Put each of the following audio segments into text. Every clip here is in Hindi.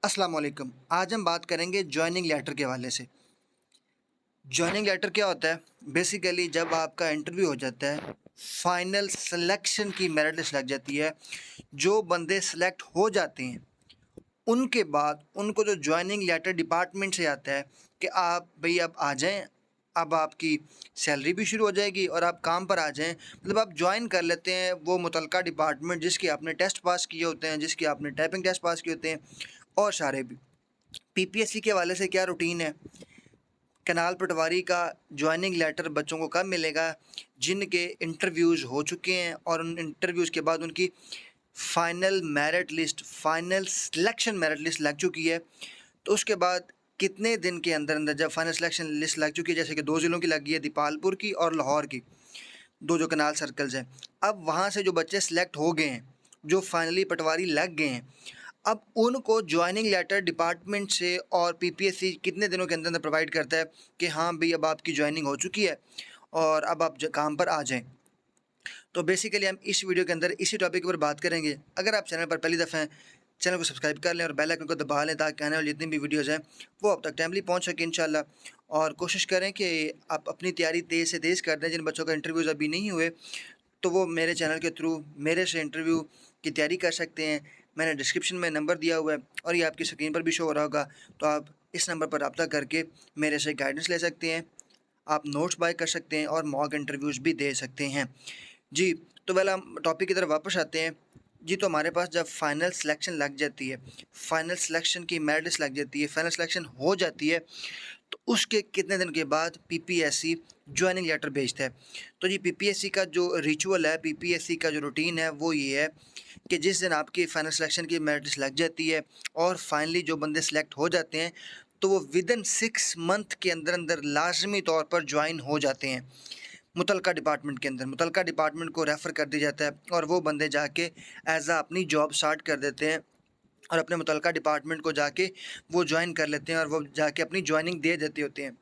अस्सलाम वालेकुम। आज हम बात करेंगे जॉइनिंग लेटर के हवाले से। जॉइनिंग लेटर क्या होता है? बेसिकली जब आपका इंटरव्यू हो जाता है, फाइनल सिलेक्शन की मेरिट लिस्ट लग जाती है, जो बंदे सेलेक्ट हो जाते हैं उनके बाद उनको जो जॉइनिंग लेटर डिपार्टमेंट से आता है कि आप भई अब आ जाएँ, अब आपकी सैलरी भी शुरू हो जाएगी और आप काम पर आ जाएँ। मतलब आप जॉइन कर लेते हैं वो मुतलका डिपार्टमेंट जिसके आपने टेस्ट पास किए होते हैं, जिसके आपने टाइपिंग टेस्ट पास किए होते हैं और सारे भी। पीपीएससी के हवाले से क्या रूटीन है? कनाल पटवारी का जॉइनिंग लेटर बच्चों को कब मिलेगा? जिनके इंटरव्यूज़ हो चुके हैं और उन इंटरव्यूज़ के बाद उनकी फाइनल सिलेक्शन मेरिट लिस्ट लग चुकी है। तो उसके बाद कितने दिन के अंदर अंदर जब फाइनल सिलेक्शन लिस्ट लग चुकी है, जैसे कि 2 ज़िलों की लगी है, दीपालपुर की और लाहौर की, 2 जो कनाल सर्कल्स हैं। अब वहाँ से जो बच्चे सेलेक्ट हो गए हैं, जो फाइनली पटवारी लग गए हैं, अब उनको जॉइनिंग लेटर डिपार्टमेंट से और पीपीएससी कितने दिनों के अंदर अंदर प्रोवाइड करता है कि हाँ भई अब आपकी जॉइनिंग हो चुकी है और अब आप काम पर आ जाएँ। तो बेसिकली हम इस वीडियो के अंदर इसी टॉपिक पर बात करेंगे। अगर आप चैनल पर पहली दफ़ा हैं, चैनल को सब्सक्राइब कर लें और बेल आइकन को दबा लें ताकि आने वाली जितनी भी वीडियोज़ हैं वो आप तक टाइमली पहुँच सके इंशाल्लाह। और कोशिश करें कि आप अपनी तैयारी तेज़ से तेज़ कर दें। जिन बच्चों का इंटरव्यूज़ अभी नहीं हुए तो वो मेरे चैनल के थ्रू मेरे से इंटरव्यू की तैयारी कर सकते हैं। मैंने डिस्क्रिप्शन में नंबर दिया हुआ है और ये आपकी स्क्रीन पर भी शो हो रहा होगा, तो आप इस नंबर पर रब्ता करके मेरे से गाइडेंस ले सकते हैं। आप नोट्स बाय कर सकते हैं और मॉक इंटरव्यूज़ भी दे सकते हैं। जी, तो पहले हम टॉपिक की तरफ वापस आते हैं। जी, तो हमारे पास जब फाइनल सिलेक्शन लग जाती है, फाइनल सिलेक्शन की मेरिट लिस्ट लग जाती है, फाइनल सिलेक्शन हो जाती है, तो उसके कितने दिन के बाद पीपीएससी जॉइनिंग लेटर भेजता है। तो जी, पीपीएससी का जो रिचुअल है, पीपीएससी का जो रूटीन है वो ये है कि जिस दिन आपकी फाइनल सिलेक्शन की मेरिट लिस्ट लग जाती है और फाइनली जो बंदे सेलेक्ट हो जाते हैं, तो वो विदिन 6 मंथ के अंदर अंदर लाजमी तौर पर ज्वाइन हो जाते हैं मुतलका डिपार्टमेंट के अंदर। मुतलका डिपार्टमेंट को रेफ़र कर दिया जाता है और वो बंदे जाके एज़ अपनी जॉब स्टार्ट कर देते हैं और अपने मुतलका डिपार्टमेंट को जाके वो ज्वाइन कर लेते हैं और वो जाके अपनी जॉइनिंग दे देते होते हैं।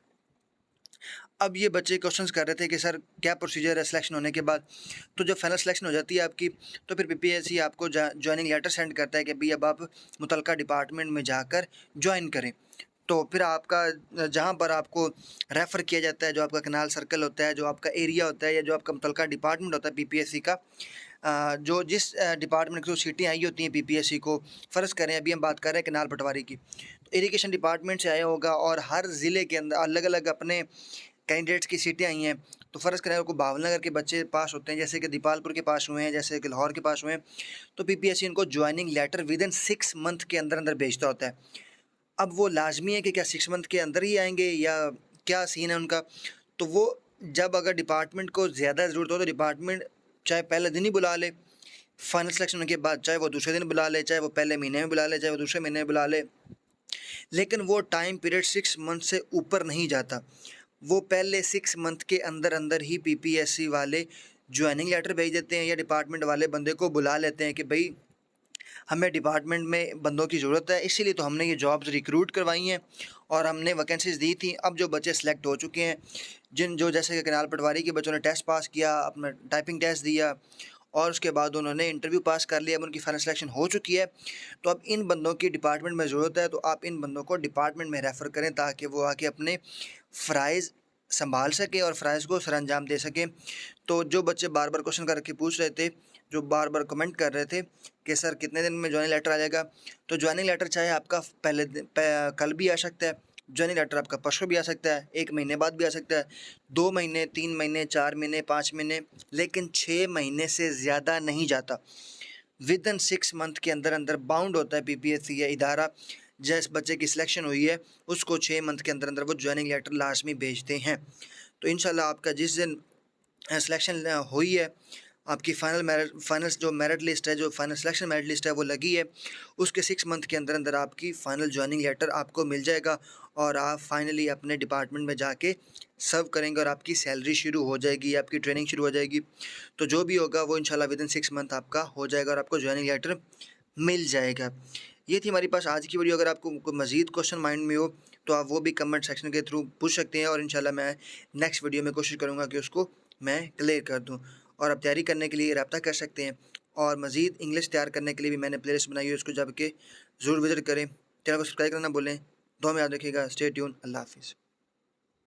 अब ये बच्चे क्वेश्चंस कर रहे थे कि सर क्या प्रोसीजर है सिलेक्शन होने के बाद? तो जब फाइनल सिलेक्शन हो जाती है आपकी, तो फिर पीपीएससी आपको जॉइनिंग लेटर सेंड करता है कि भई अब आप मुतलका डिपार्टमेंट में जाकर जॉइन करें। तो फिर आपका जहाँ पर आपको रेफ़र किया जाता है, जो आपका कनाल सर्कल होता है, जो आपका एरिया होता है या जो आपका मुतलका डिपार्टमेंट होता है पीपीएससी का, जो जिस डिपार्टमेंट की सीटें आई होती हैं पीपीएससी को, फ़र्ज़ करें अभी हम बात कर रहे हैं कनाल पटवारी की, तो इरिगेशन डिपार्टमेंट से आया होगा और हर ज़िले के अंदर अलग-अलग अपने कैंडिडेट्स की सीटें आई हैं। तो फ़र्ज़ करें को भावनगर के बच्चे पास होते हैं, जैसे कि दीपालपुर के पास हुए हैं, जैसे कि लाहौर के पास हुए हैं, तो पीपीएससी इनको जॉइनिंग लेटर विदिन 6 मंथ के अंदर अंदर भेजता होता है। अब वो लाज़मी है कि क्या 6 मंथ के अंदर ही आएँगे या क्या सीन है उनका? तो वो जब अगर डिपार्टमेंट को ज़्यादा ज़रूरत हो तो डिपार्टमेंट चाहे पहले दिन ही बुला ले, फाइनल सिलेक्शन होने के बाद चाहे वो दूसरे दिन बुला ले, चाहे वो पहले महीने में बुला ले, चाहे वो दूसरे महीने में बुला ले, लेकिन वो टाइम पीरियड 6 मंथ से ऊपर नहीं जाता। वो पहले 6 मंथ के अंदर अंदर ही पीपीएससी वाले जॉइनिंग लेटर भेज देते हैं या डिपार्टमेंट वाले बंदे को बुला लेते हैं कि भई हमें डिपार्टमेंट में बंदों की ज़रूरत है, इसीलिए तो हमने ये जॉब्स रिक्रूट करवाई हैं और हमने वैकेंसीज़ दी थी। अब जो बच्चे सेलेक्ट हो चुके हैं, जिन जो जैसे कि कनाल पटवारी के बच्चों ने टेस्ट पास किया, अपना टाइपिंग टेस्ट दिया और उसके बाद उन्होंने इंटरव्यू पास कर लिया, अब उनकी फाइनल सिलेक्शन हो चुकी है। तो अब इन बंदों की डिपार्टमेंट में ज़रूरत है, तो आप इन बंदों को डिपार्टमेंट में रेफ़र करें ताकि वो आके अपने फ़राइज़ सँभाल सकें और फ़राइज़ को सरअंजाम दे सकें। तो जो बच्चे बार-बार क्वेश्चन करके पूछ रहे थे, जो बार-बार कमेंट कर रहे थे कि सर कितने दिन में जॉइनिंग लेटर आ जाएगा? तो जॉइनिंग लेटर चाहे आपका पहले कल भी आ सकता है, जॉइनिंग लेटर आपका परसों भी आ सकता है, 1 महीने बाद भी आ सकता है, 2 महीने, 3 महीने, 4 महीने, 5 महीने, लेकिन 6 महीने से ज़्यादा नहीं जाता। विदिन 6 मंथ के अंदर अंदर बाउंड होता है पीपीएससी या इदारा, जिस बच्चे की सिलेक्शन हुई है उसको 6 मंथ के अंदर अंदर वो जॉइनिंग लेटर लाजमी भेजते हैं। तो इंशाल्लाह आपका जिस दिन सिलेक्शन हुई है, आपकी फाइनल जो मेरिट लिस्ट है, जो फाइनल सिलेक्शन मेरिट लिस्ट है वो लगी है, उसके 6 मंथ के अंदर अंदर आपकी फाइनल जॉइनिंग लेटर आपको मिल जाएगा और आप फाइनली अपने डिपार्टमेंट में जाके सर्व करेंगे और आपकी सैलरी शुरू हो जाएगी, आपकी ट्रेनिंग शुरू हो जाएगी। तो जो भी होगा वो इंशाल्लाह विदिन 6 मंथ आपका हो जाएगा और आपको जॉइनिंग लेटर मिल जाएगा। ये थी हमारे पास आज की वीडियो। अगर आपको कोई मज़ीद क्वेश्चन माइंड में हो तो आप वो भी कमेंट सेक्शन के थ्रू पूछ सकते हैं और इंशाल्लाह मैं नेक्स्ट वीडियो में कोशिश करूँगा कि उसको मैं क्लियर कर दूँ। और आप तैयारी करने के लिए रब्ता कर सकते हैं और मज़ीद इंग्लिश तैयार करने के लिए भी मैंने प्लेलिस्ट बनाई है, उसको जाके ज़रूर विज़िट करें। चैनल को सब्सक्राइब करना ना भूलें। दुआ में याद रखिएगा। Stay tune. अल्लाह हाफिज़।